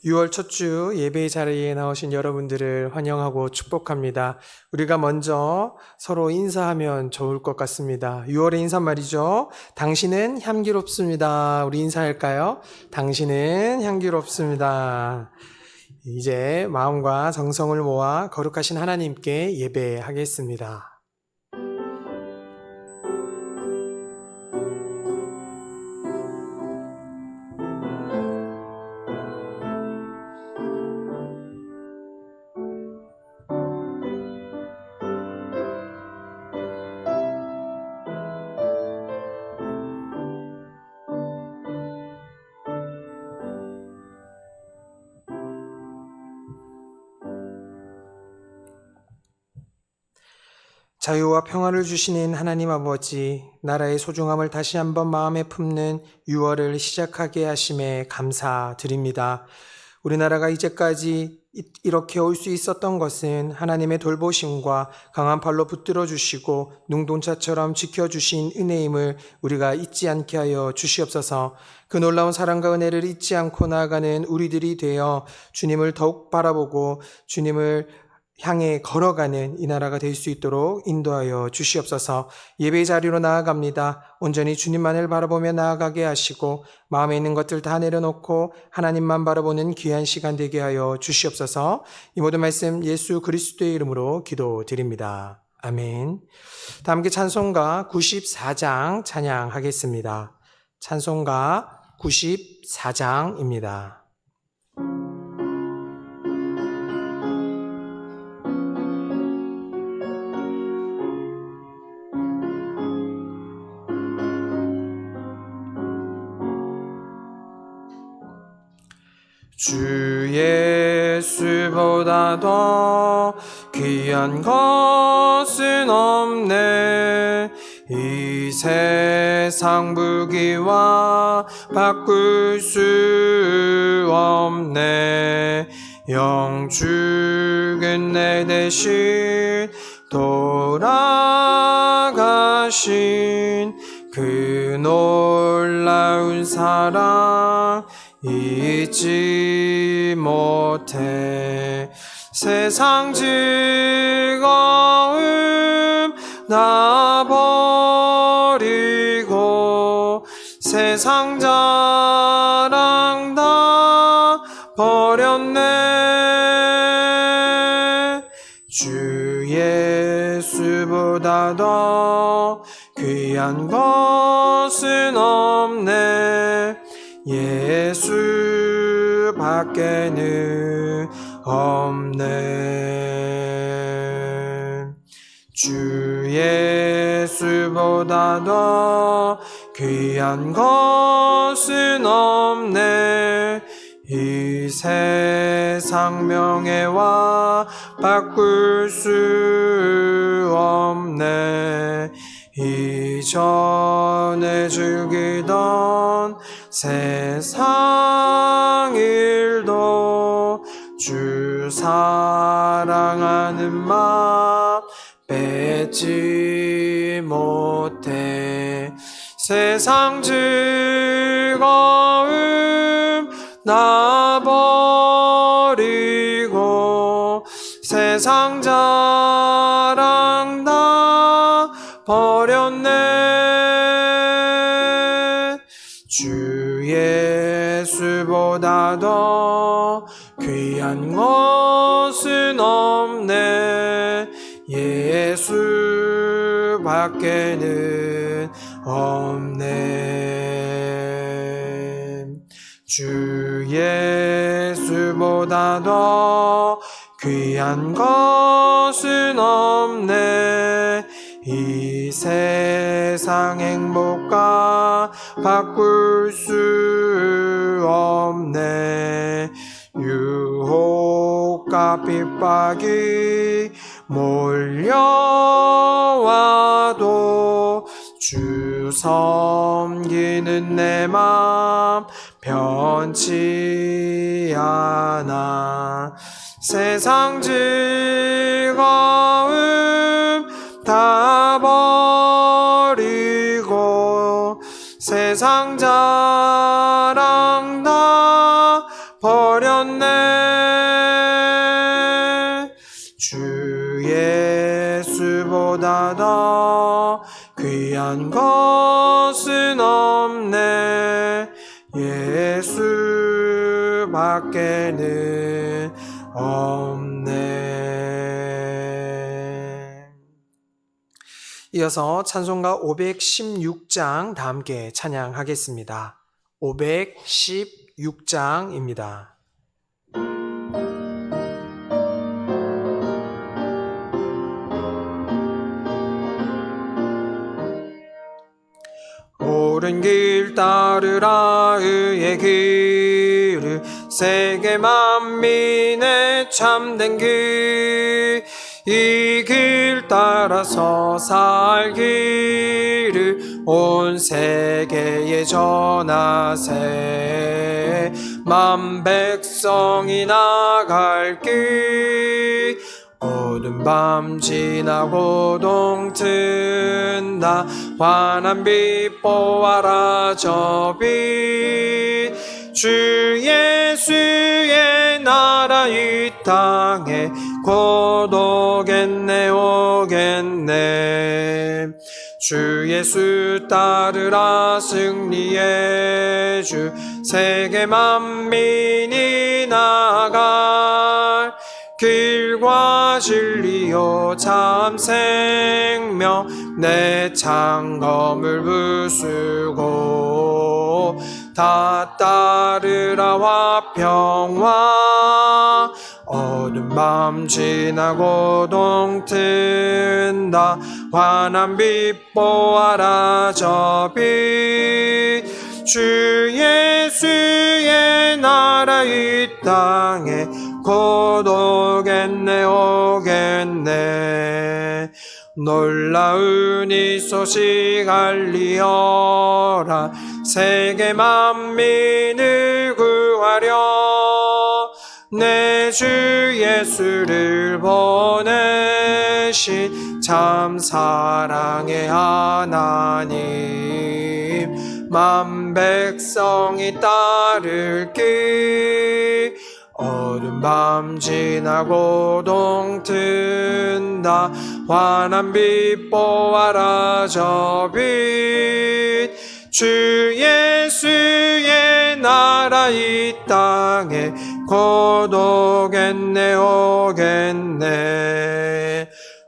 6월 첫 주 예배 자리에 나오신 여러분들을 환영하고 축복합니다. 우리가 먼저 서로 인사하면 좋을 것 같습니다. 6월의 인사말이죠. 당신은 향기롭습니다. 우리 인사할까요? 당신은 향기롭습니다. 이제 마음과 정성을 모아 거룩하신 하나님께 예배하겠습니다. 자유와 평화를 주시는 하나님 아버지, 나라의 소중함을 다시 한번 마음에 품는 6월을 시작하게 하심에 감사드립니다. 우리나라가 이제까지 이렇게 올 수 있었던 것은 하나님의 돌보심과 강한 팔로 붙들어 주시고 눈동자처럼 지켜주신 은혜임을 우리가 잊지 않게 하여 주시옵소서. 그 놀라운 사랑과 은혜를 잊지 않고 나아가는 우리들이 되어 주님을 더욱 바라보고 주님을 향해 걸어가는 이 나라가 될 수 있도록 인도하여 주시옵소서. 예배 자리로 나아갑니다. 온전히 주님만을 바라보며 나아가게 하시고 마음에 있는 것들 다 내려놓고 하나님만 바라보는 귀한 시간 되게 하여 주시옵소서. 이 모든 말씀 예수 그리스도의 이름으로 기도드립니다. 아멘. 다 함께 찬송가 94장 찬양하겠습니다. 찬송가 94장입니다. 주 예수보다 더 귀한 것은 없네. 이 세상 부귀와 바꿀 수 없네. 영죽은 내 대신 돌아가신 그 놀라운 사랑 잊지 못해. 세상 즐거움 나 버리고 세상 자랑 다 버렸네. 주 예수보다 더 귀한 것은 없네. 예수 밖에는 없네. 주 예수보다 더 귀한 것은 없네. 이 세상 명예와 바꿀 수 없네. 이전에 즐기던 세상 일도 주 사랑하는 마음 뺏지 못해. 세상 즐거움 나 버리고 세상 자랑 다 버렸네. 주 예수보다 더 귀한 것은 없네. 예수 밖에는 없네. 주 예수보다 더 귀한 것은 없네. 이 세상 행복과 바꿀 수 없네. 유혹과 핍박이 몰려와도 주 섬기는 내 맘 변치 않아. 세상 즐거움 다 버리고 세상 자랑 다 버렸네. 나다 귀한 것은 없네 예수밖에는 없네. 이어서 찬송가 516장 다 함께 찬양하겠습니다. 516장입니다. 옳은 길 따르라 의의 길을 세계 만민의 참된 길 이 길 따라서 살기를 온 세계에 전하세 만 백성이 나갈 길 어두운 밤 지나고 동튼다 환한 빛 보아라 저 빛 주 예수의 나라 이 땅에 곧 오겠네 오겠네 주 예수 따르라 승리의 주 세계 만민이 나갈 길과 진리요 참 생명 내 창검을 부수고 다 따르라 화평화 어두운 밤 지나고 동튼다 환한 빛 보아라 저 빛 주 예수의 나라 이 땅에 곧 오겠네 오겠네 놀라운 이 소식 알리어라 세계 만민을 구하려 내 주 예수를 보내신 참 사랑의 하나님 만 백성이 따를 길 어두운 밤 지나고 동튼다 환한 빛 보아라 저 빛 주 예수의 나라 이 땅에 곧 오겠네 오겠네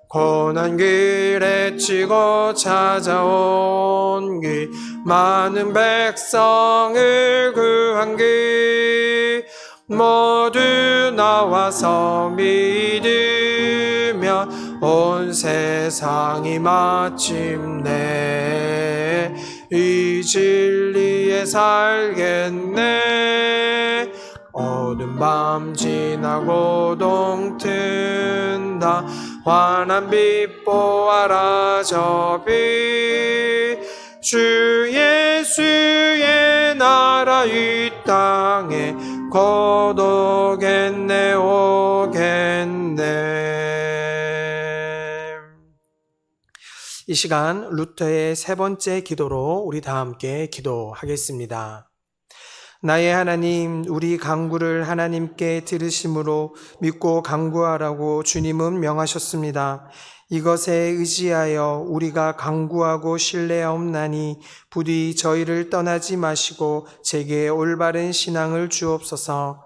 고난 길에 치고 찾아온 길 많은 백성을 구한 길 모두 나와서 믿으면 온 세상이 마침내 이 진리에 살겠네 어두운 밤 지나고 동튼다 환한 빛 보아라 저 빛 주 예수의 나라 이 땅에 곧 오겠네 오겠네. 이 시간 루터의 세 번째 기도로 우리 다 함께 기도하겠습니다. 나의 하나님, 우리 간구를 하나님께 들으심으로 믿고 간구하라고 주님은 명하셨습니다. 이것에 의지하여 우리가 간구하고 신뢰하옵나니 부디 저희를 떠나지 마시고 제게 올바른 신앙을 주옵소서.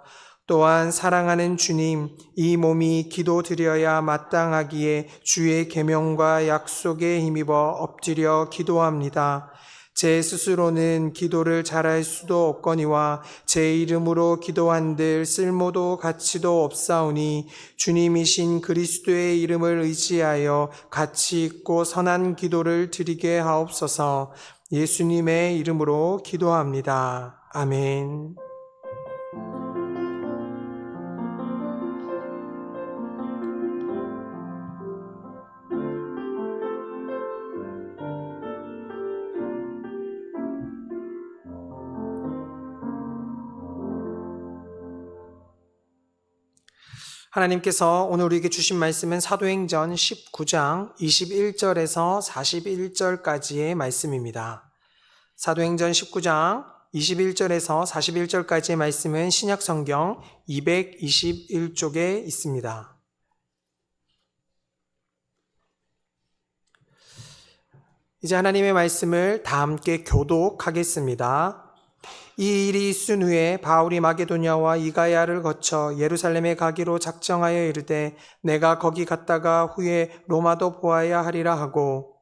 또한 사랑하는 주님, 이 몸이 기도드려야 마땅하기에 주의 계명과 약속에 힘입어 엎드려 기도합니다. 제 스스로는 기도를 잘할 수도 없거니와 제 이름으로 기도한들 쓸모도 가치도 없사오니 주님이신 그리스도의 이름을 의지하여 가치 있고 선한 기도를 드리게 하옵소서. 예수님의 이름으로 기도합니다. 아멘. 하나님께서 오늘 우리에게 주신 말씀은 사도행전 19장 21절에서 41절까지의 말씀입니다. 사도행전 19장 21절에서 41절까지의 말씀은 신약성경 221쪽에 있습니다. 이제 하나님의 말씀을 다 함께 교독하겠습니다. 이 일이 있은 후에 바울이 마게도냐와 이가야를 거쳐 예루살렘에 가기로 작정하여 이르되 내가 거기 갔다가 후에 로마도 보아야 하리라 하고,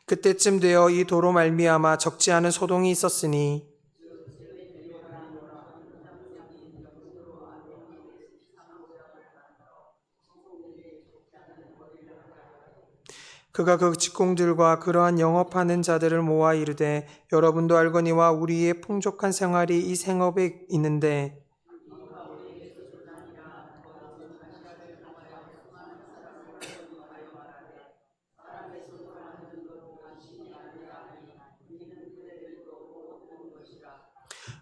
그때쯤 되어 이 도로 말미암아 적지 않은 소동이 있었으니 그가 그 직공들과 그러한 영업하는 자들을 모아 이르되 여러분도 알거니와 우리의 풍족한 생활이 이 생업에 있는데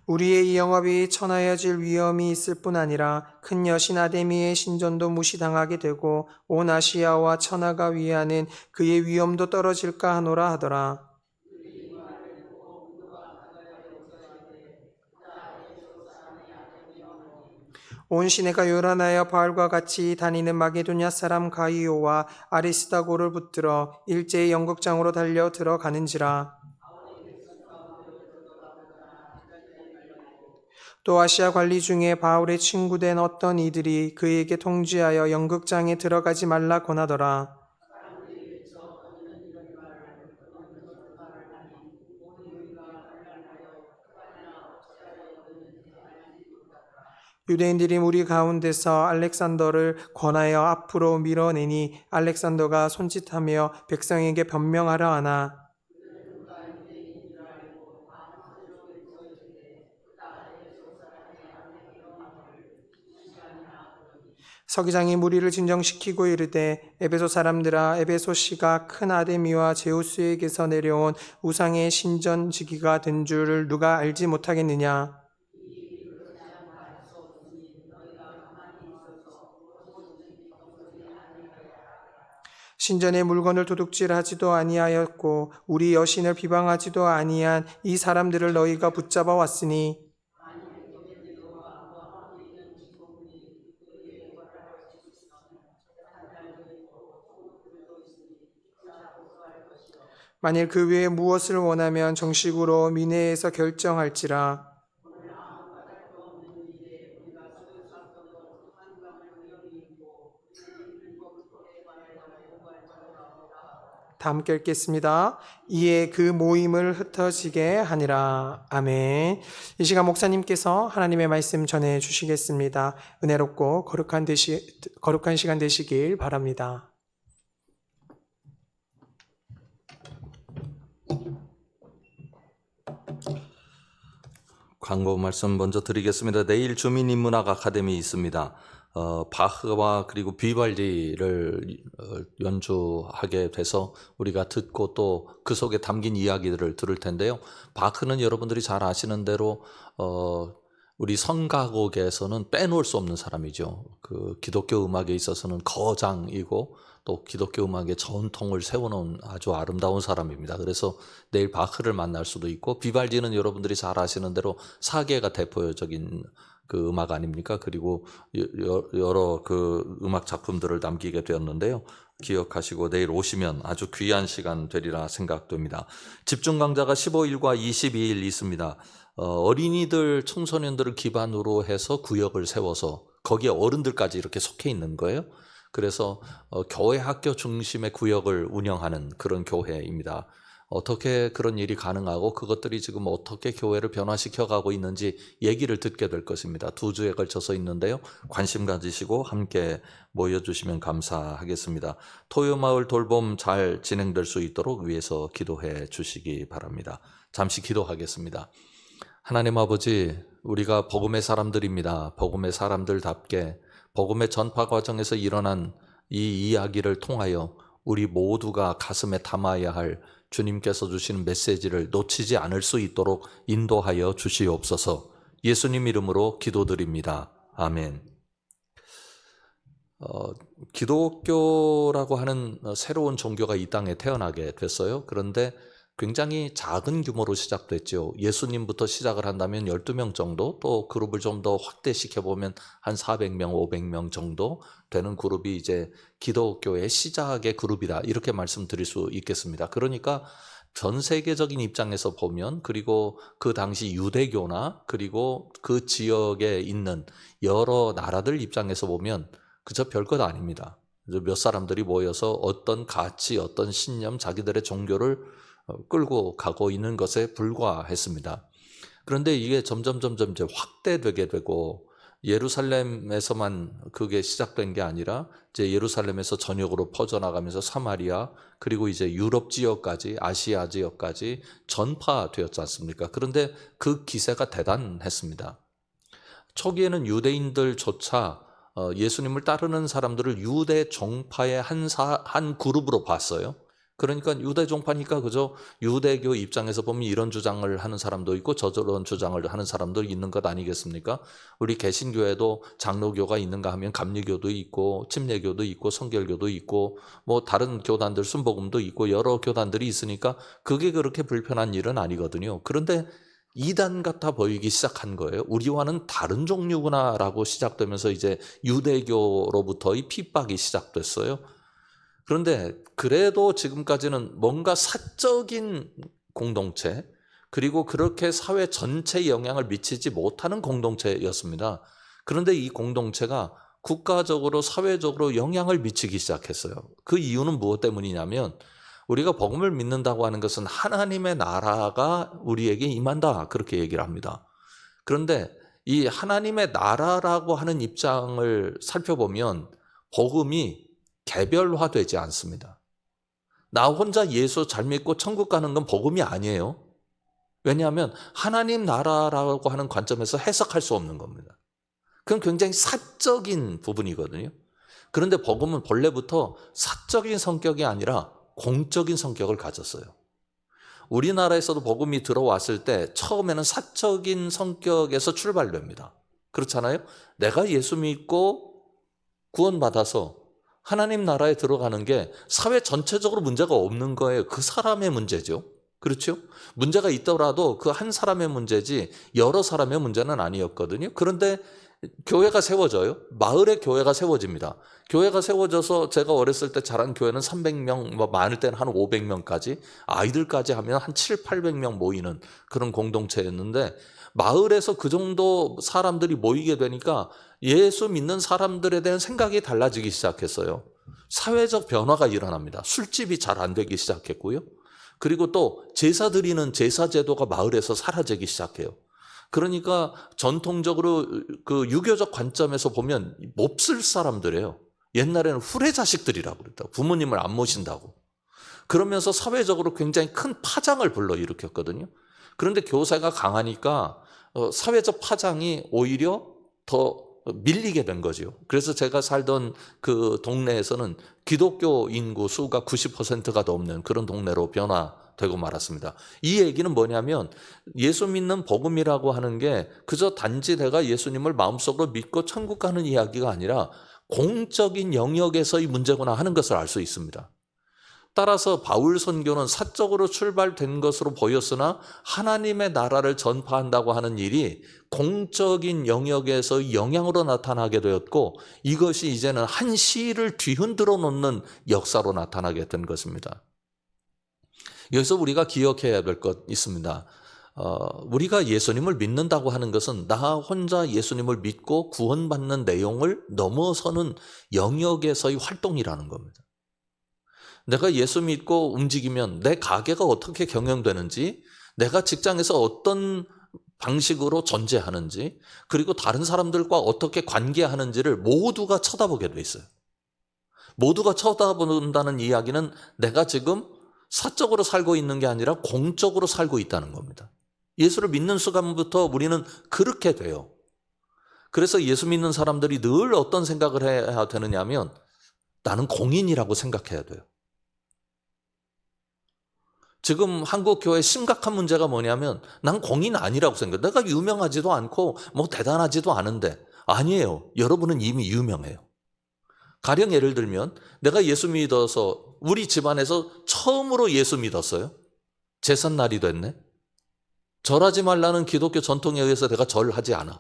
우리의 이 영업이 천하여질 위험이 있을 뿐 아니라 큰 여신 아데미의 신전도 무시당하게 되고 온 아시아와 천하가 위하는 그의 위엄도 떨어질까 하노라 하더라. 온 시내가 요란하여 바울과 같이 다니는 마게도냐 사람 가이오와 아리스다고를 붙들어 일제히 연극장으로 달려 들어가는지라. 또 아시아 관리 중에 바울의 친구된 어떤 이들이 그에게 통지하여 연극장에 들어가지 말라 권하더라. 유대인들이 무리 가운데서 알렉산더를 권하여 앞으로 밀어내니 알렉산더가 손짓하며 백성에게 변명하려 하나 서기장이 무리를 진정시키고 이르되 에베소 사람들아, 에베소시가 큰 아데미와 제우스에게서 내려온 우상의 신전지기가 된 줄을 누가 알지 못하겠느냐. 신전의 물건을 도둑질하지도 아니하였고 우리 여신을 비방하지도 아니한 이 사람들을 너희가 붙잡아 왔으니 만일 그 외에 무엇을 원하면 정식으로 민회에서 결정할지라. 다 함께 읽겠습니다. 이에 그 모임을 흩어지게 하니라. 아멘. 이 시간 목사님께서 하나님의 말씀 전해 주시겠습니다. 은혜롭고 거룩한 시간 되시길 바랍니다. 광고 말씀 먼저 드리겠습니다. 내일 주민인문학 아카데미 있습니다. 바흐와 그리고 비발디를 연주하게 돼서 우리가 듣고 또 그 속에 담긴 이야기들을 들을 텐데요. 바흐는 여러분들이 잘 아시는 대로 우리 성가곡에서는 빼놓을 수 없는 사람이죠. 그 기독교 음악에 있어서는 거장이고 또 기독교 음악의 전통을 세워놓은 아주 아름다운 사람입니다. 그래서 내일 바흐를 만날 수도 있고, 비발디는 여러분들이 잘 아시는 대로 사계가 대표적인 그 음악 아닙니까? 그리고 여러 그 음악 작품들을 남기게 되었는데요. 기억하시고 내일 오시면 아주 귀한 시간 되리라 생각됩니다. 집중 강좌가 15일과 22일 있습니다. 어린이들, 청소년들을 기반으로 해서 구역을 세워서 거기에 어른들까지 이렇게 속해 있는 거예요. 그래서 교회 학교 중심의 구역을 운영하는 그런 교회입니다. 어떻게 그런 일이 가능하고 그것들이 지금 어떻게 교회를 변화시켜 가고 있는지 얘기를 듣게 될 것입니다. 2주에 걸쳐서 있는데요. 관심 가지시고 함께 모여주시면 감사하겠습니다. 토요마을 돌봄 잘 진행될 수 있도록 위해서 기도해 주시기 바랍니다. 잠시 기도하겠습니다. 하나님 아버지, 우리가 복음의 사람들입니다. 복음의 사람들답게 복음의 전파 과정에서 일어난 이 이야기를 통하여 우리 모두가 가슴에 담아야 할 주님께서 주시는 메시지를 놓치지 않을 수 있도록 인도하여 주시옵소서. 예수님 이름으로 기도드립니다. 아멘. 기독교라고 하는 새로운 종교가 이 땅에 태어나게 됐어요. 그런데 굉장히 작은 규모로 시작됐죠. 예수님부터 시작을 한다면 12명 정도, 또 그룹을 좀 더 확대시켜보면 한 400명, 500명 정도 되는 그룹이 이제 기독교의 시작의 그룹이다. 이렇게 말씀드릴 수 있겠습니다. 그러니까 전 세계적인 입장에서 보면, 그리고 그 당시 유대교나 그리고 그 지역에 있는 여러 나라들 입장에서 보면 그저 별것 아닙니다. 몇 사람들이 모여서 어떤 가치, 어떤 신념, 자기들의 종교를 끌고 가고 있는 것에 불과했습니다. 그런데 이게 점점 이제 확대되게 되고, 예루살렘에서만 그게 시작된 게 아니라 이제 예루살렘에서 전역으로 퍼져나가면서 사마리아, 그리고 이제 유럽 지역까지, 아시아 지역까지 전파되었지 않습니까? 그런데 그 기세가 대단했습니다. 초기에는 유대인들조차 예수님을 따르는 사람들을 유대 종파의 한 그룹으로 봤어요. 그러니까 유대 종파니까 그저 유대교 입장에서 보면 이런 주장을 하는 사람도 있고 저런 주장을 하는 사람도 있는 것 아니겠습니까? 우리 개신교에도 장로교가 있는가 하면 감리교도 있고 침례교도 있고 성결교도 있고 뭐 다른 교단들 순복음도 있고 여러 교단들이 있으니까 그게 그렇게 불편한 일은 아니거든요. 그런데 이단 같아 보이기 시작한 거예요. 우리와는 다른 종류구나라고 시작되면서 이제 유대교로부터의 핍박이 시작됐어요. 그런데 그래도 지금까지는 뭔가 사적인 공동체, 그리고 그렇게 사회 전체에 영향을 미치지 못하는 공동체였습니다. 그런데 이 공동체가 국가적으로, 사회적으로 영향을 미치기 시작했어요. 그 이유는 무엇 때문이냐면, 우리가 복음을 믿는다고 하는 것은 하나님의 나라가 우리에게 임한다, 그렇게 얘기를 합니다. 그런데 이 하나님의 나라라고 하는 입장을 살펴보면 복음이 개별화되지 않습니다. 나 혼자 예수 잘 믿고 천국 가는 건 복음이 아니에요. 왜냐하면 하나님 나라라고 하는 관점에서 해석할 수 없는 겁니다. 그건 굉장히 사적인 부분이거든요. 그런데 복음은 본래부터 사적인 성격이 아니라 공적인 성격을 가졌어요. 우리나라에서도 복음이 들어왔을 때 처음에는 사적인 성격에서 출발됩니다. 그렇잖아요? 내가 예수 믿고 구원받아서 하나님 나라에 들어가는 게 사회 전체적으로 문제가 없는 거예요. 그 사람의 문제죠. 그렇죠? 문제가 있더라도 그 한 사람의 문제지 여러 사람의 문제는 아니었거든요. 그런데 교회가 세워져요. 마을에 교회가 세워집니다. 교회가 세워져서 제가 어렸을 때 자란 교회는 300명, 뭐 많을 때는 한 500명까지, 아이들까지 하면 한 7, 800명 모이는 그런 공동체였는데, 마을에서 그 정도 사람들이 모이게 되니까 예수 믿는 사람들에 대한 생각이 달라지기 시작했어요. 사회적 변화가 일어납니다. 술집이 잘 안 되기 시작했고요. 그리고 또 제사 드리는 제사 제도가 마을에서 사라지기 시작해요. 그러니까 전통적으로 그 유교적 관점에서 보면 몹쓸 사람들이에요. 옛날에는 후레자식들이라고 그랬다고. 부모님을 안 모신다고. 그러면서 사회적으로 굉장히 큰 파장을 불러일으켰거든요. 그런데 교사가 강하니까 사회적 파장이 오히려 더 밀리게 된 거죠. 그래서 제가 살던 그 동네에서는 기독교 인구 수가 90%가 넘는 그런 동네로 변화되고 말았습니다. 이 얘기는 뭐냐면 예수 믿는 복음이라고 하는 게 그저 단지 내가 예수님을 마음속으로 믿고 천국 가는 이야기가 아니라 공적인 영역에서의 문제구나 하는 것을 알 수 있습니다. 따라서 바울 선교는 사적으로 출발된 것으로 보였으나 하나님의 나라를 전파한다고 하는 일이 공적인 영역에서 영향으로 나타나게 되었고, 이것이 이제는 한 시를 뒤흔들어 놓는 역사로 나타나게 된 것입니다. 여기서 우리가 기억해야 될 것 있습니다. 우리가 예수님을 믿는다고 하는 것은 나 혼자 예수님을 믿고 구원받는 내용을 넘어서는 영역에서의 활동이라는 겁니다. 내가 예수 믿고 움직이면 내 가게가 어떻게 경영되는지, 내가 직장에서 어떤 방식으로 존재하는지, 그리고 다른 사람들과 어떻게 관계하는지를 모두가 쳐다보게 돼 있어요. 모두가 쳐다본다는 이야기는 내가 지금 사적으로 살고 있는 게 아니라 공적으로 살고 있다는 겁니다. 예수를 믿는 순간부터 우리는 그렇게 돼요. 그래서 예수 믿는 사람들이 늘 어떤 생각을 해야 되느냐 하면 나는 공인이라고 생각해야 돼요. 지금 한국 교회의 심각한 문제가 뭐냐면 난 공인 아니라고 생각해요. 내가 유명하지도 않고 뭐 대단하지도 않은데. 아니에요. 여러분은 이미 유명해요. 가령 예를 들면 내가 예수 믿어서 우리 집안에서 처음으로 예수 믿었어요. 제삿날이 됐네. 절하지 말라는 기독교 전통에 의해서 내가 절하지 않아.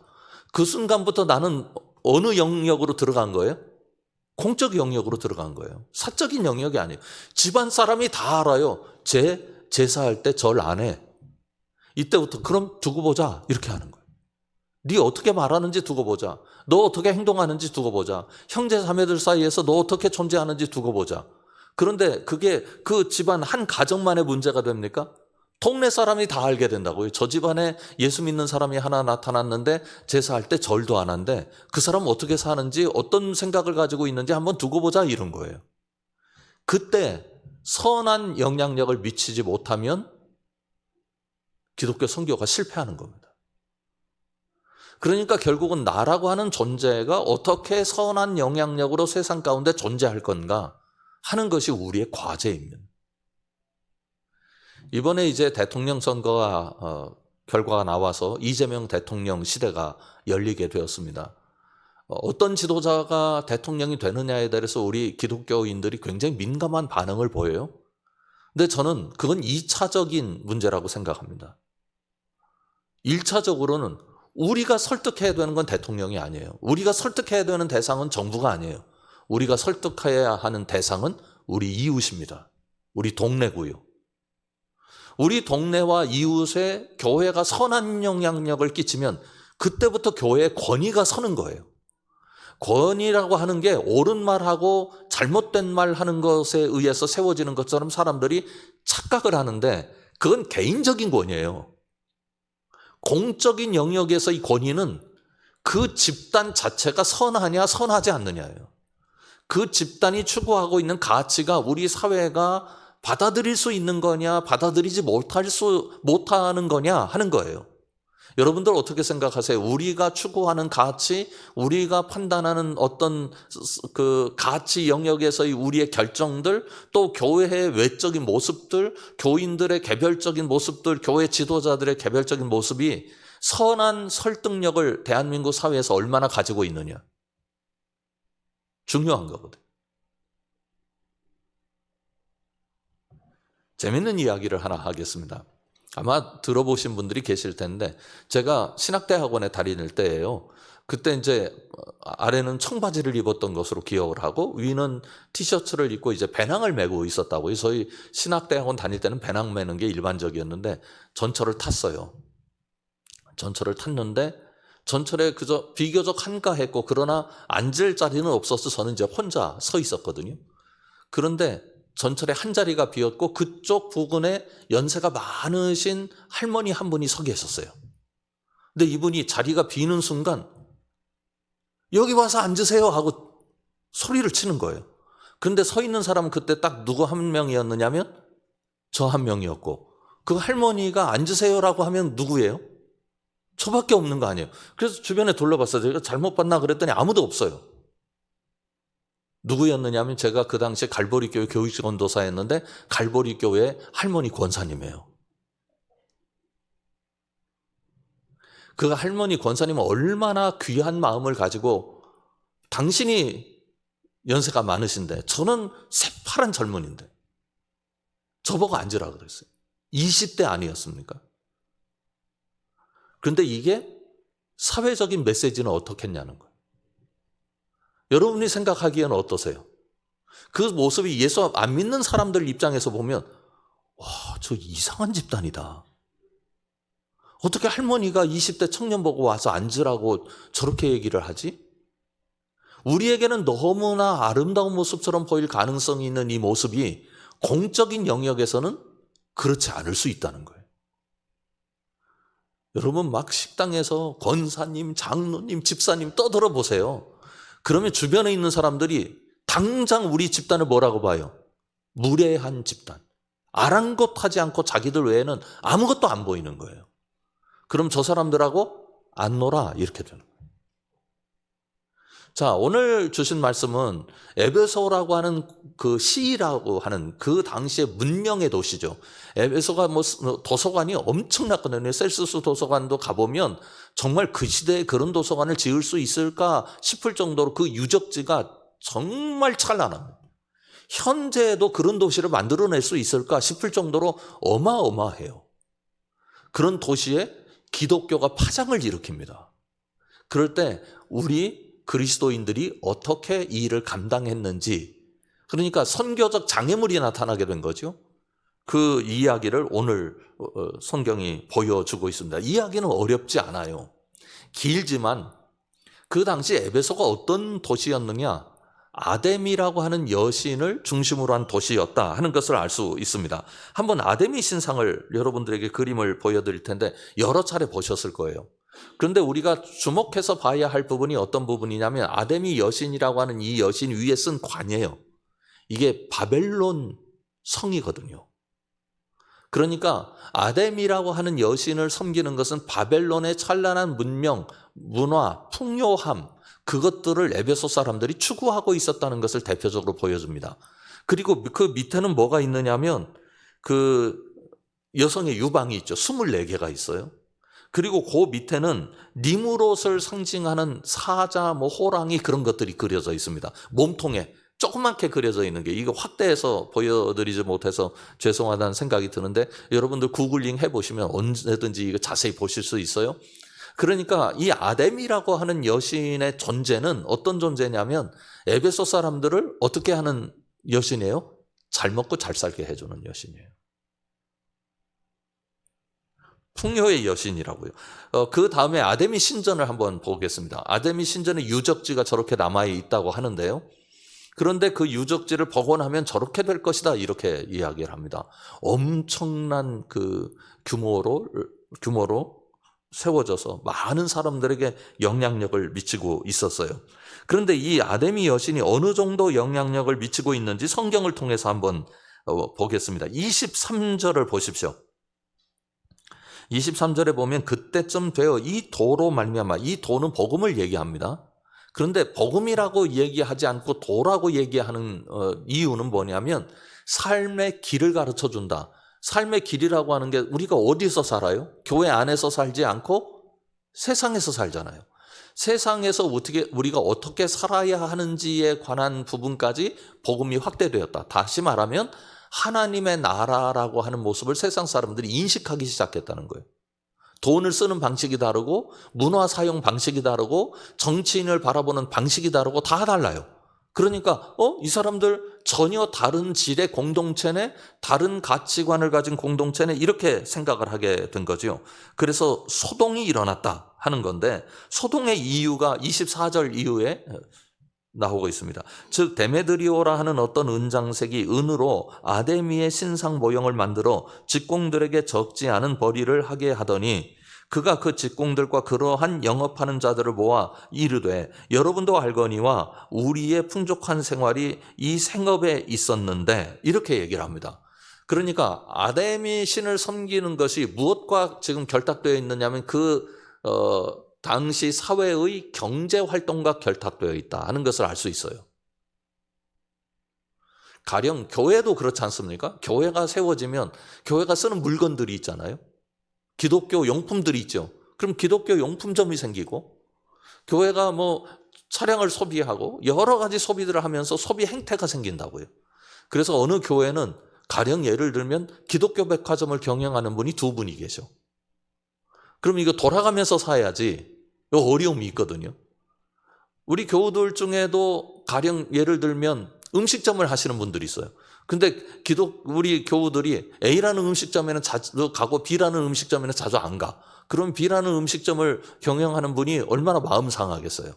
그 순간부터 나는 어느 영역으로 들어간 거예요? 공적 영역으로 들어간 거예요. 사적인 영역이 아니에요. 집안 사람이 다 알아요. 제사할 때 절 안 해. 이때부터 그럼 두고 보자 이렇게 하는 거예요. 네 어떻게 말하는지 두고 보자. 너 어떻게 행동하는지 두고 보자. 형제 자매들 사이에서 너 어떻게 존재하는지 두고 보자. 그런데 그게 그 집안 한 가정만의 문제가 됩니까? 동네 사람이 다 알게 된다고요. 저 집안에 예수 믿는 사람이 하나 나타났는데 제사할 때 절도 안 한대. 그 사람 어떻게 사는지 어떤 생각을 가지고 있는지 한번 두고 보자 이런 거예요. 그때 선한 영향력을 미치지 못하면 기독교 선교가 실패하는 겁니다. 그러니까 결국은 나라고 하는 존재가 어떻게 선한 영향력으로 세상 가운데 존재할 건가 하는 것이 우리의 과제입니다. 이번에 이제 대통령 선거가 결과가 나와서 이재명 대통령 시대가 열리게 되었습니다. 어떤 지도자가 대통령이 되느냐에 대해서 우리 기독교인들이 굉장히 민감한 반응을 보여요. 근데 저는 그건 2차적인 문제라고 생각합니다. 1차적으로는 우리가 설득해야 되는 건 대통령이 아니에요. 우리가 설득해야 되는 대상은 정부가 아니에요. 우리가 설득해야 하는 대상은 우리 이웃입니다. 우리 동네고요. 우리 동네와 이웃에 교회가 선한 영향력을 끼치면 그때부터 교회의 권위가 서는 거예요. 권위라고 하는 게 옳은 말하고 잘못된 말 하는 것에 의해서 세워지는 것처럼 사람들이 착각을 하는데 그건 개인적인 권위예요. 공적인 영역에서 이 권위는 그 집단 자체가 선하냐 선하지 않느냐예요. 그 집단이 추구하고 있는 가치가 우리 사회가 받아들일 수 있는 거냐 받아들이지 못하는 거냐 하는 거예요. 여러분들 어떻게 생각하세요? 우리가 추구하는 가치, 우리가 판단하는 어떤 그 가치 영역에서의 우리의 결정들, 또 교회의 외적인 모습들, 교인들의 개별적인 모습들, 교회 지도자들의 개별적인 모습이 선한 설득력을 대한민국 사회에서 얼마나 가지고 있느냐. 중요한 거거든요. 재밌는 이야기를 하나 하겠습니다. 아마 들어보신 분들이 계실 텐데 제가 신학대학원에 다닐 때예요. 그때 이제 아래는 청바지를 입었던 것으로 기억을 하고 위는 티셔츠를 입고 이제 배낭을 메고 있었다고요. 저희 신학대학원 다닐 때는 배낭 메는 게 일반적이었는데 전철을 탔어요. 전철을 탔는데 전철에 그저 비교적 한가했고 그러나 앉을 자리는 없어서 저는 이제 혼자 서 있었거든요. 그런데 전철에 한 자리가 비었고 그쪽 부근에 연세가 많으신 할머니 한 분이 서 계셨어요. 근데 이분이 자리가 비는 순간 여기 와서 앉으세요 하고 소리를 치는 거예요. 그런데 서 있는 사람은 그때 딱 누구 한 명이었느냐면 저 한 명이었고 그 할머니가 앉으세요라고 하면 누구예요? 저밖에 없는 거 아니에요. 그래서 주변에 둘러봤어요. 제가 잘못 봤나 그랬더니 아무도 없어요. 누구였느냐면 제가 그 당시에 갈보리교회 교육전도사였는데 갈보리교회 할머니 권사님이에요. 그 할머니 권사님은 얼마나 귀한 마음을 가지고 당신이 연세가 많으신데 저는 새파란 젊은인데 저보고 앉으라 그랬어요. 20대 아니었습니까? 그런데 이게 사회적인 메시지는 어떻겠냐는 거예요. 여러분이 생각하기에는 어떠세요? 그 모습이 예수 안 믿는 사람들 입장에서 보면 와, 저 이상한 집단이다. 어떻게 할머니가 20대 청년 보고 와서 앉으라고 저렇게 얘기를 하지? 우리에게는 너무나 아름다운 모습처럼 보일 가능성이 있는 이 모습이 공적인 영역에서는 그렇지 않을 수 있다는 거예요. 여러분 막 식당에서 권사님, 장로님, 집사님 떠들어 보세요. 그러면 주변에 있는 사람들이 당장 우리 집단을 뭐라고 봐요? 무례한 집단. 아랑곳하지 않고 자기들 외에는 아무것도 안 보이는 거예요. 그럼 저 사람들하고 안 놀아 이렇게 되는 거예요. 자, 오늘 주신 말씀은 에베소라고 하는 그 시라고 하는 그 당시의 문명의 도시죠. 에베소가 뭐 도서관이 엄청났거든요. 셀수스 도서관도 가보면 정말 그 시대에 그런 도서관을 지을 수 있을까 싶을 정도로 그 유적지가 정말 찬란합니다. 현재에도 그런 도시를 만들어낼 수 있을까 싶을 정도로 어마어마해요. 그런 도시에 기독교가 파장을 일으킵니다. 그럴 때 우리 그리스도인들이 어떻게 이 일을 감당했는지, 그러니까 선교적 장애물이 나타나게 된 거죠. 그 이야기를 오늘 성경이 보여주고 있습니다. 이야기는 어렵지 않아요. 길지만 그 당시 에베소가 어떤 도시였느냐, 아데미라고 하는 여신을 중심으로 한 도시였다 하는 것을 알 수 있습니다. 한번 아데미 신상을 여러분들에게 그림을 보여드릴 텐데 여러 차례 보셨을 거예요. 그런데 우리가 주목해서 봐야 할 부분이 어떤 부분이냐면, 아데미 여신이라고 하는 이 여신 위에 쓴 관이에요. 이게 바벨론 성이거든요. 그러니까 아데미라고 하는 여신을 섬기는 것은 바벨론의 찬란한 문명, 문화, 풍요함, 그것들을 에베소 사람들이 추구하고 있었다는 것을 대표적으로 보여줍니다. 그리고 그 밑에는 뭐가 있느냐면 그 여성의 유방이 있죠. 24개가 있어요. 그리고 그 밑에는 니무롯을 상징하는 사자, 호랑이 그런 것들이 그려져 있습니다. 몸통에 조그맣게 그려져 있는 게, 이거 확대해서 보여드리지 못해서 죄송하다는 생각이 드는데 여러분들 구글링 해보시면 언제든지 이거 자세히 보실 수 있어요. 그러니까 이 아데미라고 하는 여신의 존재는 어떤 존재냐면 에베소 사람들을 어떻게 하는 여신이에요? 잘 먹고 잘 살게 해주는 여신이에요. 풍요의 여신이라고요. 그 다음에 아데미 신전을 한번 보겠습니다. 아데미 신전의 유적지가 저렇게 남아있다고 하는데요. 그런데 그 유적지를 복원하면 저렇게 될 것이다 이렇게 이야기를 합니다. 엄청난 그 규모로 세워져서 많은 사람들에게 영향력을 미치고 있었어요. 그런데 이 아데미 여신이 어느 정도 영향력을 미치고 있는지 성경을 통해서 한번 보겠습니다. 23절을 보십시오. 23절에 보면 그때쯤 되어 이 도로 말미암아, 이 도는 복음을 얘기합니다. 그런데 복음이라고 얘기하지 않고 도라고 얘기하는 이유는 뭐냐면 삶의 길을 가르쳐준다. 삶의 길이라고 하는 게 우리가 어디서 살아요? 교회 안에서 살지 않고 세상에서 살잖아요. 세상에서 우리가 어떻게 살아야 하는지에 관한 부분까지 복음이 확대되었다. 다시 말하면 하나님의 나라라고 하는 모습을 세상 사람들이 인식하기 시작했다는 거예요. 돈을 쓰는 방식이 다르고 문화 사용 방식이 다르고 정치인을 바라보는 방식이 다르고 다 달라요. 그러니까 이 사람들 전혀 다른 질의 공동체네, 다른 가치관을 가진 공동체네, 이렇게 생각을 하게 된 거죠. 그래서 소동이 일어났다 하는 건데, 소동의 이유가 24절 이후에 나오고 있습니다. 즉 데메드리오라 하는 어떤 은장색이 은으로 아데미의 신상 모형을 만들어 직공들에게 적지 않은 벌이를 하게 하더니 그가 그 직공들과 그러한 영업하는 자들을 모아 이르되 여러분도 알거니와 우리의 풍족한 생활이 이 생업에 있었는데, 이렇게 얘기를 합니다. 그러니까 아데미 신을 섬기는 것이 무엇과 지금 결탁되어 있느냐면 당시 사회의 경제 활동과 결탁되어 있다 하는 것을 알 수 있어요. 가령 교회도 그렇지 않습니까? 교회가 세워지면 교회가 쓰는 물건들이 있잖아요. 기독교 용품들이 있죠. 그럼 기독교 용품점이 생기고, 교회가 차량을 소비하고 여러 가지 소비들을 하면서 소비 행태가 생긴다고요. 그래서 어느 교회는 가령 예를 들면 기독교 백화점을 경영하는 분이 2분이 계셔. 그럼 이거 돌아가면서 사야지. 어려움이 있거든요. 우리 교우들 중에도 가령 예를 들면 음식점을 하시는 분들이 있어요. 근데 우리 교우들이 A라는 음식점에는 자주 가고 B라는 음식점에는 자주 안 가. 그럼 B라는 음식점을 경영하는 분이 얼마나 마음 상하겠어요.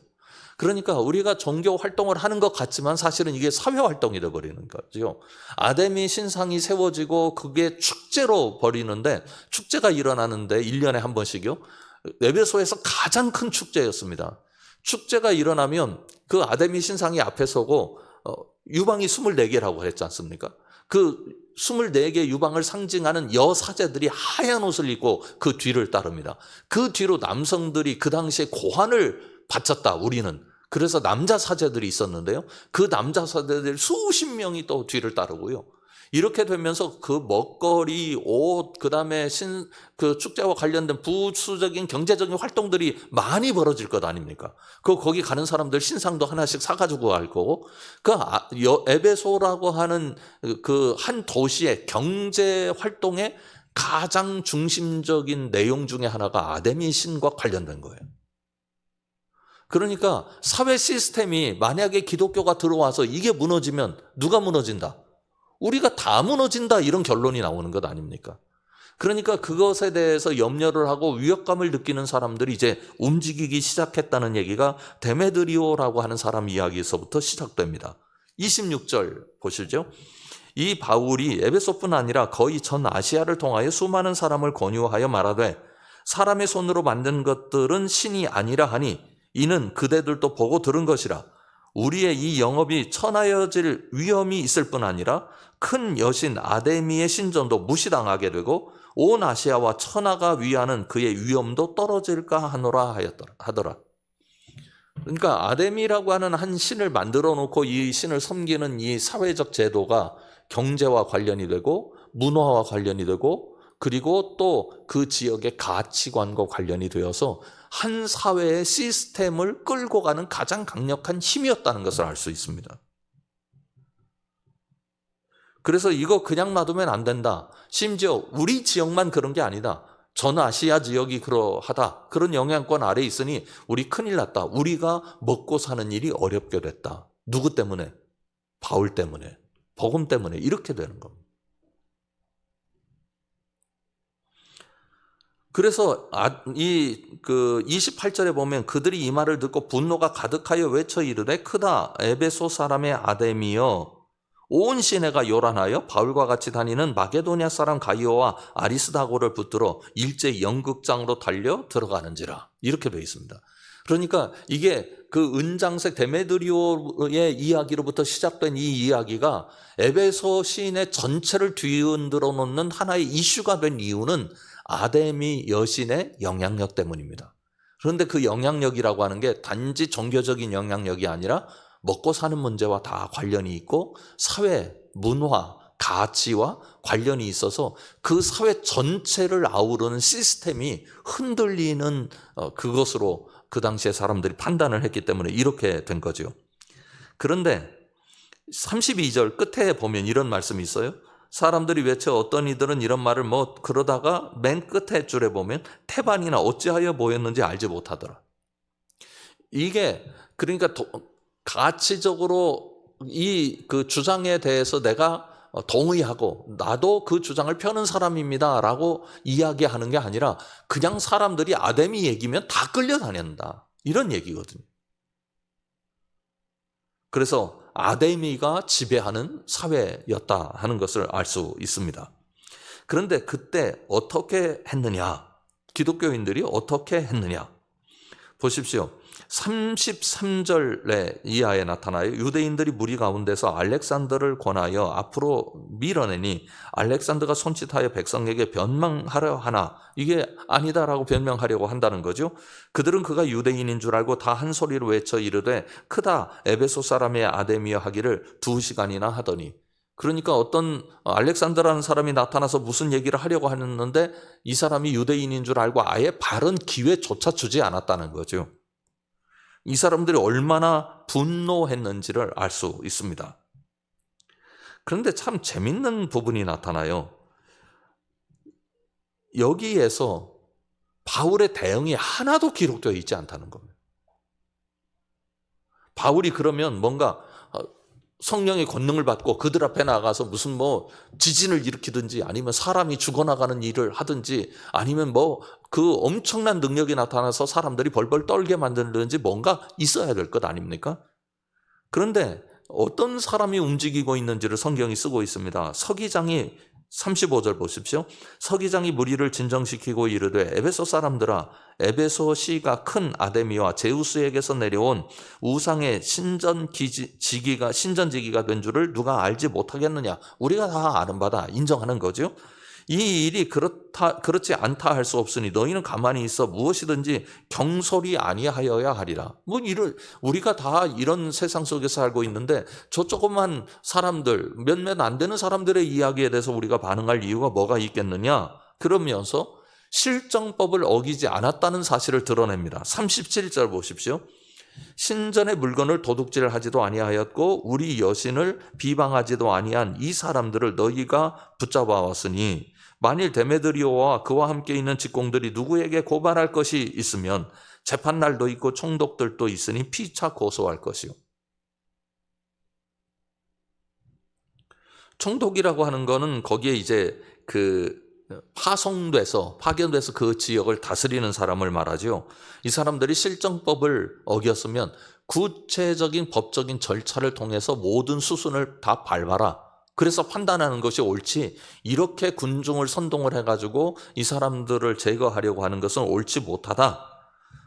그러니까 우리가 종교 활동을 하는 것 같지만 사실은 이게 사회 활동이 되어버리는 거죠. 아데미 신상이 세워지고 그게 축제로 벌이는데, 축제가 일어나는데 1년에 한 번씩이요. 에베소에서 가장 큰 축제였습니다. 축제가 일어나면 그 아데미 신상이 앞에 서고 유방이 24개라고 했지 않습니까? 그 24개 유방을 상징하는 여사제들이 하얀 옷을 입고 그 뒤를 따릅니다. 그 뒤로 남성들이 그 당시에 고환을 바쳤다, 우리는. 그래서 남자 사제들이 있었는데요. 그 남자 사제들 수십 명이 또 뒤를 따르고요. 이렇게 되면서 그 먹거리, 옷, 그다음에 그 축제와 관련된 부수적인 경제적인 활동들이 많이 벌어질 것 아닙니까? 거기 가는 사람들 신상도 하나씩 사가지고 갈 거고, 에베소라고 하는 그 한 도시의 경제 활동의 가장 중심적인 내용 중에 하나가 아데미 신과 관련된 거예요. 그러니까 사회 시스템이 만약에 기독교가 들어와서 이게 무너지면 누가 무너진다? 우리가 다 무너진다, 이런 결론이 나오는 것 아닙니까? 그러니까 그것에 대해서 염려를 하고 위협감을 느끼는 사람들이 이제 움직이기 시작했다는 얘기가 데메드리오라고 하는 사람 이야기에서부터 시작됩니다. 26절 보시죠. 이 바울이 에베소뿐 아니라 거의 전 아시아를 통하여 수많은 사람을 권유하여 말하되 사람의 손으로 만든 것들은 신이 아니라 하니 이는 그대들도 보고 들은 것이라. 우리의 이 영업이 천하여질 위험이 있을 뿐 아니라 큰 여신 아데미의 신전도 무시당하게 되고 온 아시아와 천하가 위하는 그의 위엄도 떨어질까 하노라 하더라. 그러니까 아데미라고 하는 한 신을 만들어 놓고 이 신을 섬기는 이 사회적 제도가 경제와 관련이 되고 문화와 관련이 되고 그리고 또 그 지역의 가치관과 관련이 되어서 한 사회의 시스템을 끌고 가는 가장 강력한 힘이었다는 것을 알 수 있습니다. 그래서 이거 그냥 놔두면 안 된다. 심지어 우리 지역만 그런 게 아니다. 전 아시아 지역이 그러하다. 그런 영향권 아래에 있으니 우리 큰일 났다. 우리가 먹고 사는 일이 어렵게 됐다. 누구 때문에? 바울 때문에. 복음 때문에 이렇게 되는 겁니다. 그래서 이 28절에 보면 그들이 이 말을 듣고 분노가 가득하여 외쳐 이르되 크다 에베소 사람의 아데미여 온 시내가 요란하여 바울과 같이 다니는 마게도냐 사람 가이오와 아리스다고를 붙들어 일제 연극장으로 달려 들어가는지라. 이렇게 되어 있습니다. 그러니까 이게 그 은장색 데메드리오의 이야기로부터 시작된 이 이야기가 에베소 시내 전체를 뒤흔들어 놓는 하나의 이슈가 된 이유는 아데미 여신의 영향력 때문입니다. 그런데 그 영향력이라고 하는 게 단지 종교적인 영향력이 아니라 먹고 사는 문제와 다 관련이 있고 사회, 문화, 가치와 관련이 있어서 그 사회 전체를 아우르는 시스템이 흔들리는 그것으로 그 당시에 사람들이 판단을 했기 때문에 이렇게 된 거죠. 그런데 32절 끝에 보면 이런 말씀이 있어요. 사람들이 외쳐 어떤 이들은 이런 말을 그러다가 맨 끝에 줄에 보면 태반이나 어찌하여 모였는지 알지 못하더라. 이게 그러니까 가치적으로 이 그 주장에 대해서 내가 동의하고 나도 그 주장을 펴는 사람입니다라고 이야기하는 게 아니라 그냥 사람들이 아데미 얘기면 다 끌려다닌다. 이런 얘기거든요. 그래서 아데미가 지배하는 사회였다 하는 것을 알 수 있습니다. 그런데 그때 어떻게 했느냐? 기독교인들이 어떻게 했느냐? 보십시오. 33절의 이하에 나타나요. 유대인들이 무리 가운데서 알렉산더를 권하여 앞으로 밀어내니 알렉산더가 손짓하여 백성에게 변명하려 하나 이게 아니다라고 변명하려고 한다는 거죠. 그들은 그가 유대인인 줄 알고 다 한 소리로 외쳐 이르되 크다 에베소 사람의 아데미여 하기를 2시간이나 하더니 그러니까 어떤 알렉산더라는 사람이 나타나서 무슨 얘기를 하려고 하는데 이 사람이 유대인인 줄 알고 아예 바른 기회조차 주지 않았다는 거죠. 이 사람들이 얼마나 분노했는지를 알 수 있습니다. 그런데 참 재밌는 부분이 나타나요. 여기에서 바울의 대응이 하나도 기록되어 있지 않다는 겁니다. 바울이 그러면 뭔가 성령의 권능을 받고 그들 앞에 나가서 무슨 지진을 일으키든지 아니면 사람이 죽어나가는 일을 하든지 아니면 그 엄청난 능력이 나타나서 사람들이 벌벌 떨게 만들든지 뭔가 있어야 될 것 아닙니까? 그런데 어떤 사람이 움직이고 있는지를 성경이 쓰고 있습니다. 서기장이 35절 보십시오. 서기장이 무리를 진정시키고 이르되 에베소 사람들아 에베소 시가 큰 아데미와 제우스에게서 내려온 우상의 신전지기가 된 줄을 누가 알지 못하겠느냐. 우리가 다 아는 바다 인정하는 거죠. 이 일이 그렇지 않다 할 수 없으니 너희는 가만히 있어 무엇이든지 경솔이 아니하여야 하리라. 우리가 다 이런 세상 속에서 살고 있는데 저 조그만 사람들, 몇몇 안 되는 사람들의 이야기에 대해서 우리가 반응할 이유가 뭐가 있겠느냐? 그러면서 실정법을 어기지 않았다는 사실을 드러냅니다. 37절 보십시오. 신전의 물건을 도둑질하지도 아니하였고 우리 여신을 비방하지도 아니한 이 사람들을 너희가 붙잡아 왔으니 만일 데메드리오와 그와 함께 있는 직공들이 누구에게 고발할 것이 있으면 재판날도 있고 총독들도 있으니 피차 고소할 것이요. 총독이라고 하는 거는 거기에 이제 파견돼서 그 지역을 다스리는 사람을 말하죠. 이 사람들이 실정법을 어겼으면 구체적인 법적인 절차를 통해서 모든 수순을 다 밟아라. 그래서 판단하는 것이 옳지, 이렇게 군중을 선동을 해가지고 이 사람들을 제거하려고 하는 것은 옳지 못하다.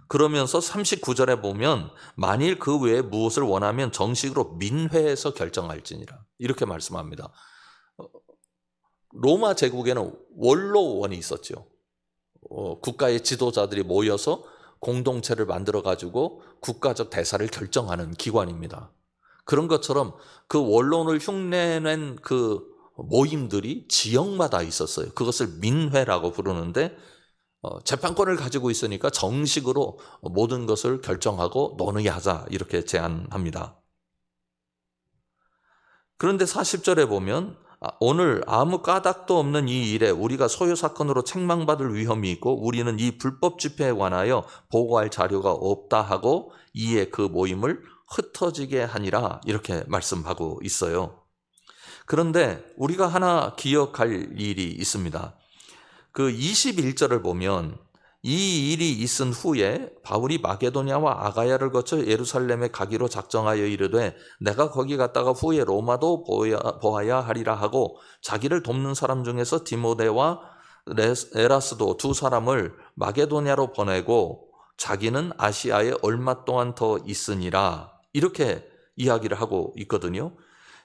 그러면서 39절에 보면 만일 그 외에 무엇을 원하면 정식으로 민회에서 결정할지니라. 이렇게 말씀합니다. 로마 제국에는 원로원이 있었죠. 국가의 지도자들이 모여서 공동체를 만들어가지고 국가적 대사를 결정하는 기관입니다. 그런 것처럼 그 원론을 흉내낸 그 모임들이 지역마다 있었어요. 그것을 민회라고 부르는데 재판권을 가지고 있으니까 정식으로 모든 것을 결정하고 논의하자 이렇게 제안합니다. 그런데 40절에 보면 오늘 아무 까닭도 없는 이 일에 우리가 소요 사건으로 책망받을 위험이 있고 우리는 이 불법 집회에 관하여 보고할 자료가 없다 하고 이에 그 모임을 흩어지게 하니라 이렇게 말씀하고 있어요. 그런데 우리가 하나 기억할 일이 있습니다. 그 21절을 보면 이 일이 있은 후에 바울이 마게도냐와 아가야를 거쳐 예루살렘에 가기로 작정하여 이르되 내가 거기 갔다가 후에 로마도 보아야 하리라 하고 자기를 돕는 사람 중에서 디모데와 에라스도 두 사람을 마게도냐로 보내고 자기는 아시아에 얼마 동안 더 있으니라 이렇게 이야기를 하고 있거든요.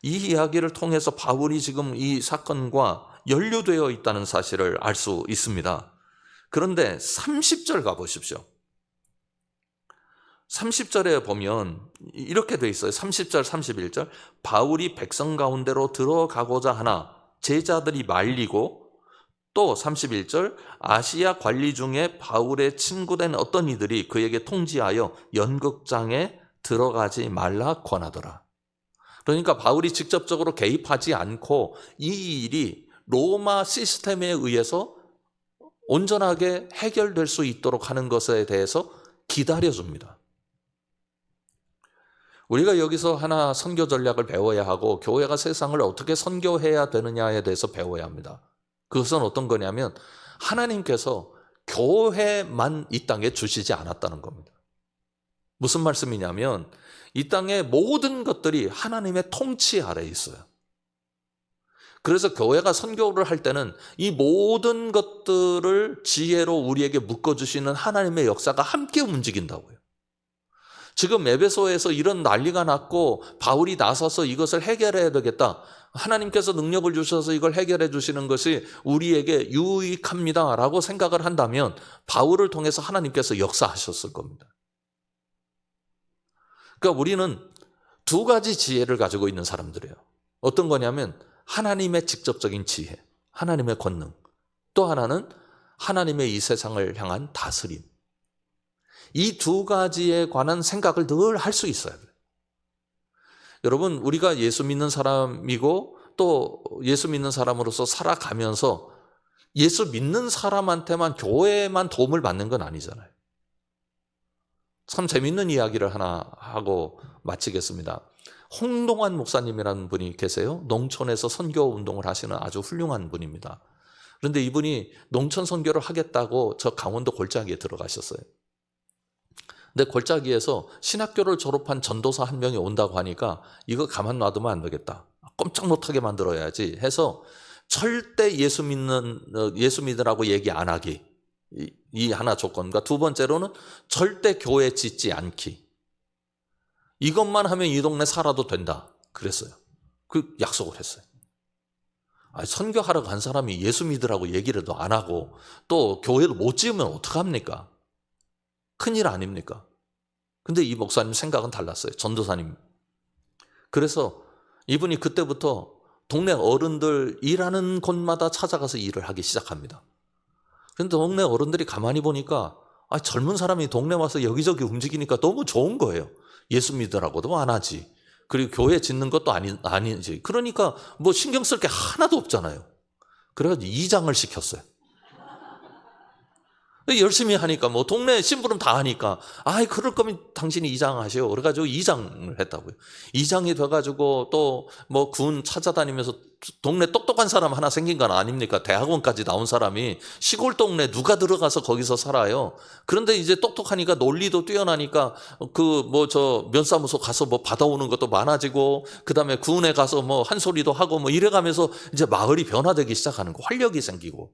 이 이야기를 통해서 바울이 지금 이 사건과 연루되어 있다는 사실을 알 수 있습니다. 그런데 30절 가보십시오. 30절에 보면 이렇게 돼 있어요. 30절, 31절. 바울이 백성 가운데로 들어가고자 하나 제자들이 말리고 또 31절 아시아 관리 중에 바울의 친구된 어떤 이들이 그에게 통지하여 연극장에 들어가지 말라 권하더라. 그러니까 바울이 직접적으로 개입하지 않고 이 일이 로마 시스템에 의해서 온전하게 해결될 수 있도록 하는 것에 대해서 기다려줍니다. 우리가 여기서 하나 선교 전략을 배워야 하고 교회가 세상을 어떻게 선교해야 되느냐에 대해서 배워야 합니다. 그것은 어떤 거냐면 하나님께서 교회만 이 땅에 주시지 않았다는 겁니다. 무슨 말씀이냐면 이 땅의 모든 것들이 하나님의 통치 아래에 있어요. 그래서 교회가 선교를 할 때는 이 모든 것들을 지혜로 우리에게 묶어주시는 하나님의 역사가 함께 움직인다고요. 지금 에베소에서 이런 난리가 났고 바울이 나서서 이것을 해결해야 되겠다. 하나님께서 능력을 주셔서 이걸 해결해 주시는 것이 우리에게 유익합니다 라고 생각을 한다면 바울을 통해서 하나님께서 역사하셨을 겁니다. 그러니까 우리는 두 가지 지혜를 가지고 있는 사람들이에요. 어떤 거냐면 하나님의 직접적인 지혜, 하나님의 권능, 또 하나는 하나님의 이 세상을 향한 다스림. 이 두 가지에 관한 생각을 늘 할 수 있어야 돼요. 여러분, 우리가 예수 믿는 사람이고 또 예수 믿는 사람으로서 살아가면서 예수 믿는 사람한테만 교회에만 도움을 받는 건 아니잖아요. 참 재밌는 이야기를 하나 하고 마치겠습니다. 홍동환 목사님이라는 분이 계세요. 농촌에서 선교 운동을 하시는 아주 훌륭한 분입니다. 그런데 이분이 농촌 선교를 하겠다고 저 강원도 골짜기에 들어가셨어요. 근데 골짜기에서 신학교를 졸업한 전도사 한 명이 온다고 하니까 이거 가만 놔두면 안 되겠다. 꼼짝 못하게 만들어야지 해서 절대 예수 믿으라고 얘기 안 하기. 이 하나 조건과 두 번째로는 절대 교회 짓지 않기. 이것만 하면 이 동네 살아도 된다. 그랬어요. 그 약속을 했어요. 선교하러 간 사람이 예수 믿으라고 얘기라도 안 하고 또 교회를 못 지으면 어떡합니까? 큰일 아닙니까? 근데 이 목사님 생각은 달랐어요. 전도사님. 그래서 이분이 그때부터 동네 어른들 일하는 곳마다 찾아가서 일을 하기 시작합니다. 그런데 동네 어른들이 가만히 보니까 젊은 사람이 동네 와서 여기저기 움직이니까 너무 좋은 거예요. 예수 믿으라고도 안 하지. 그리고 교회 짓는 것도 아니지. 그러니까 뭐 신경 쓸 게 하나도 없잖아요. 그래가지고 이장을 시켰어요. 열심히 하니까 뭐 동네 심부름 다 하니까 그럴 거면 당신이 이장하시오. 그래가지고 이장을 했다고요. 이장이 돼가지고 또 뭐 군 찾아다니면서 동네 똑똑한 사람 하나 생긴 건 아닙니까? 대학원까지 나온 사람이 시골 동네 누가 들어가서 거기서 살아요. 그런데 이제 똑똑하니까 논리도 뛰어나니까 그 뭐 저 면사무소 가서 뭐 받아오는 것도 많아지고 그다음에 군에 가서 뭐 한 소리도 하고 뭐 이래가면서 이제 마을이 변화되기 시작하는 거, 활력이 생기고.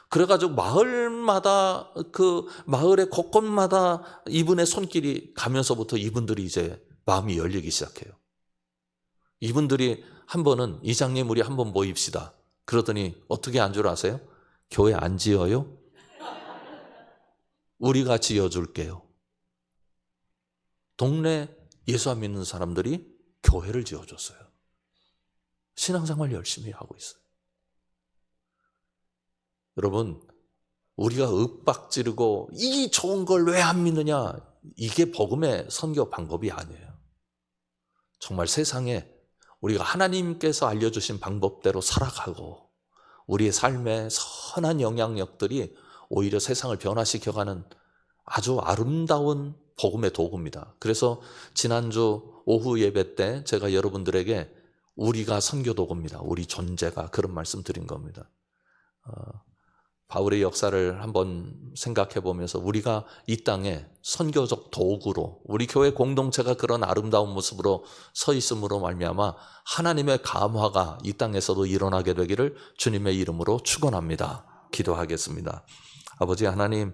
그래가지고 마을마다 그 마을의 곳곳마다 이분의 손길이 가면서부터 이분들이 이제 마음이 열리기 시작해요. 이분들이 한 번은 이장님 우리 한번 모입시다. 그러더니 어떻게 한 줄 아세요? 교회 안 지어요? 우리가 지어줄게요. 동네 예수 안 믿는 사람들이 교회를 지어줬어요. 신앙생활 열심히 하고 있어요. 여러분, 우리가 윽박지르고 이 좋은 걸 왜 안 믿느냐? 이게 복음의 선교 방법이 아니에요. 정말 세상에 우리가 하나님께서 알려주신 방법대로 살아가고 우리의 삶에 선한 영향력들이 오히려 세상을 변화시켜가는 아주 아름다운 복음의 도구입니다. 그래서 지난주 오후 예배 때 제가 여러분들에게 우리가 선교 도구입니다. 우리 존재가 그런 말씀 드린 겁니다. 바울의 역사를 한번 생각해 보면서 우리가 이 땅에 선교적 도구로 우리 교회 공동체가 그런 아름다운 모습으로 서 있음으로 말미암아 하나님의 감화가 이 땅에서도 일어나게 되기를 주님의 이름으로 축원합니다. 기도하겠습니다. 아버지 하나님,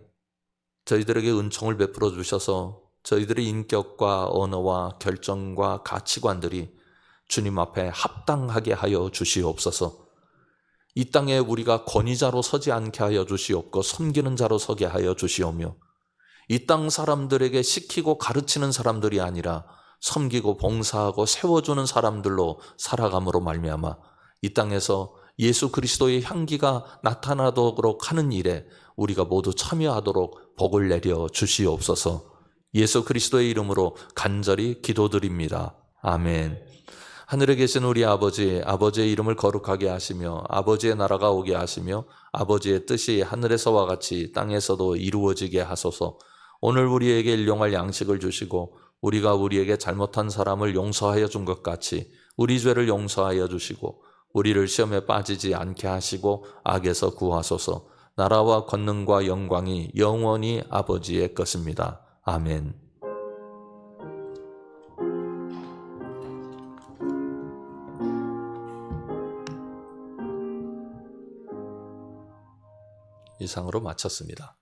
저희들에게 은총을 베풀어 주셔서 저희들의 인격과 언어와 결정과 가치관들이 주님 앞에 합당하게 하여 주시옵소서. 이 땅에 우리가 권위자로 서지 않게 하여 주시옵고 섬기는 자로 서게 하여 주시오며 이 땅 사람들에게 시키고 가르치는 사람들이 아니라 섬기고 봉사하고 세워주는 사람들로 살아감으로 말미암아 이 땅에서 예수 그리스도의 향기가 나타나도록 하는 일에 우리가 모두 참여하도록 복을 내려 주시옵소서. 예수 그리스도의 이름으로 간절히 기도드립니다. 아멘. 하늘에 계신 우리 아버지, 아버지의 이름을 거룩하게 하시며 아버지의 나라가 오게 하시며 아버지의 뜻이 하늘에서와 같이 땅에서도 이루어지게 하소서. 오늘 우리에게 일용할 양식을 주시고 우리가 우리에게 잘못한 사람을 용서하여 준 것 같이 우리 죄를 용서하여 주시고 우리를 시험에 빠지지 않게 하시고 악에서 구하소서. 나라와 권능과 영광이 영원히 아버지의 것입니다. 아멘. 이상으로 마쳤습니다.